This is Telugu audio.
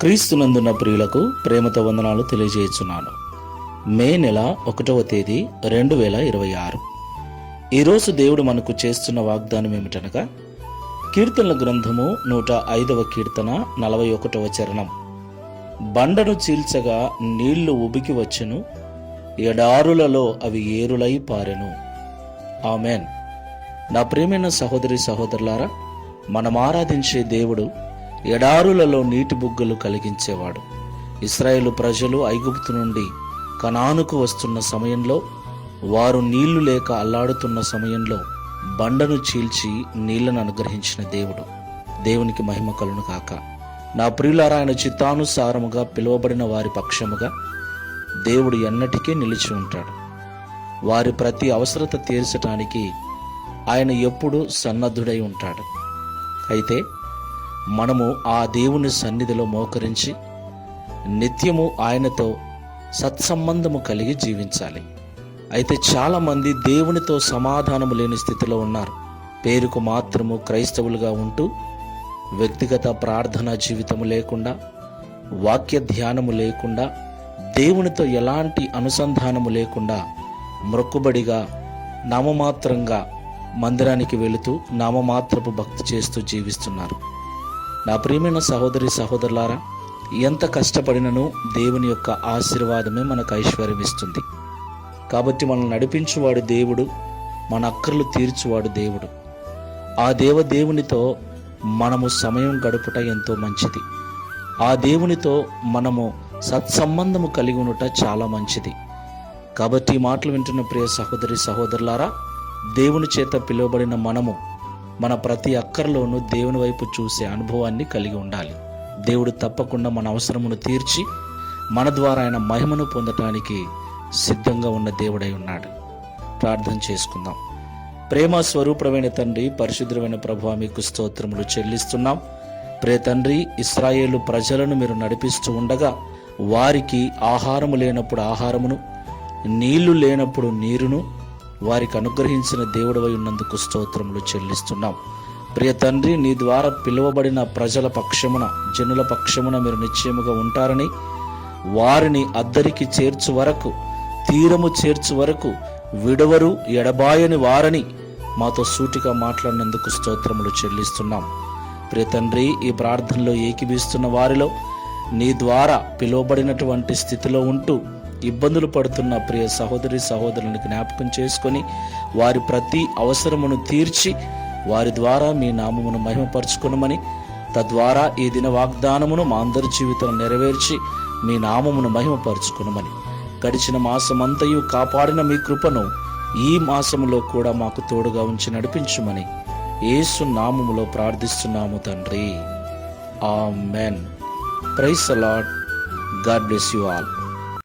క్రీస్తునందున్న ప్రియులకు ప్రేమతో వందనాలు తెలియజేస్తున్నాను. మే నెల 1వ తేదీ 2026. ఈరోజు దేవుడు మనకు చేస్తున్న వాగ్దానం ఏమిటనగా, కీర్తనల గ్రంథము 105వ కీర్తన 41వ చరణం. బండను చీల్చగా నీళ్లు ఉబికి వచ్చెను, ఎడారులలో అవి ఏరులై పారెను. ఆమెన్. నా ప్రియమైన సహోదరి సహోదరులారా, మనం ఆరాధించే దేవుడు ఎడారులలో నీటి బుగ్గలు కలిగించేవాడు. ఇశ్రాయేలు ప్రజలు ఐగుప్తు నుండి కనానుకు వస్తున్న సమయంలో, వారు నీళ్లు లేక అల్లాడుతున్న సమయంలో బండను చీల్చి నీళ్లను అనుగ్రహించిన దేవుడు. దేవునికి మహిమ కలుగును గాక. నా ప్రియులారా, ఆయన చిత్తానుసారముగా పిలువబడిన వారి పక్షముగా దేవుడు ఎన్నటికీ నిలిచి ఉంటాడు. వారి ప్రతి అవసరత తీర్చడానికి ఆయన ఎప్పుడూ సన్నద్ధుడై ఉంటాడు. అయితే మనము ఆ దేవుని సన్నిధిలో మోకరించి నిత్యము ఆయనతో సత్సంబంధము కలిగి జీవించాలి. అయితే చాలామంది దేవునితో సమాధానము లేని స్థితిలో ఉన్నారు. పేరుకు మాత్రము క్రైస్తవులుగా ఉంటూ వ్యక్తిగత ప్రార్థనా జీవితము లేకుండా, వాక్య ధ్యానము లేకుండా, దేవునితో ఎలాంటి అనుసంధానము లేకుండా మ్రొక్కుబడిగా నామమాత్రంగా మందిరానికి వెళుతూ నామమాత్రపు భక్తి చేస్తూ జీవిస్తున్నారు. నా ప్రియమైన సహోదరి సహోదరులారా, ఎంత కష్టపడినను దేవుని యొక్క ఆశీర్వాదమే మనకు ఐశ్వర్యం ఇస్తుంది. కాబట్టి మనల్ని నడిపించువాడు దేవుడు, మన అక్కర్లు తీర్చువాడు దేవుడు. ఆ దేవునితో మనము సమయం గడుపుట ఎంతో మంచిది. ఆ దేవునితో మనము సత్సంబంధము కలిగి ఉండట చాలా మంచిది. కాబట్టి ఈ మాటలు వింటున్న ప్రియ సహోదరి సహోదరులారా, దేవుని చేత పిలువబడిన మనము మన ప్రతి అక్కర్లోనూ దేవుని వైపు చూసే అనుభవాన్ని కలిగి ఉండాలి. దేవుడు తప్పకుండా మన అవసరమును తీర్చి మన ద్వారా ఆయన మహిమను పొందటానికి సిద్ధంగా ఉన్న దేవుడై ఉన్నాడు. ప్రార్థన చేసుకుందాం. ప్రేమ స్వరూపమైన తండ్రి, పరిశుద్ధమైన ప్రభువా, మీకు స్తోత్రములు చెల్లిస్తున్నాం. ప్రియ తండ్రి, ఇశ్రాయేలు ప్రజలను మీరు నడిపిస్తూ ఉండగా వారికి ఆహారము లేనప్పుడు ఆహారమును, నీళ్లు లేనప్పుడు నీరును వారికి అనుగ్రహించిన దేవుడవై ఉన్నందుకు స్తోత్రములు చెల్లిస్తున్నాం. ప్రియ తండ్రి, నీ ద్వారా పిలువబడిన ప్రజల పక్షమున, జనుల పక్షమున మీరు నిశ్చయముగా ఉంటారని, వారిని అద్దరికి చేర్చు వరకు, తీరము చేర్చు వరకు విడవరు, ఎడబాయని వారని మాతో సూటిగా మాట్లాడినందుకు స్తోత్రములు చెల్లిస్తున్నాం. ప్రియ తండ్రి, ఈ ప్రార్థనలో ఏకీభవిస్తున్న వారిలో నీ ద్వారా పిలువబడినటువంటి స్థితిలో ఉంటూ ఇబ్బందులు పడుతున్న ప్రియ సహోదరి సహోదరులను జ్ఞాపకం చేసుకొని వారి ప్రతి అవసరమును తీర్చి వారి ద్వారా మీ నామమును మహిమపరచుకొనమని, తద్వారా ఈ దిన వాగ్దానమును మా అందరి జీవితం నెరవేర్చి మీ నామమును మహిమపరచుకొనమని, గడిచిన మాసమంతయు కాపాడిన మీ కృపను ఈ మాసములో కూడా మాకు తోడుగా ఉంచి నడిపించుమని యేసు నామములో ప్రార్థిస్తున్నాము తండ్రి. Amen. Praise the lord. God bless you all.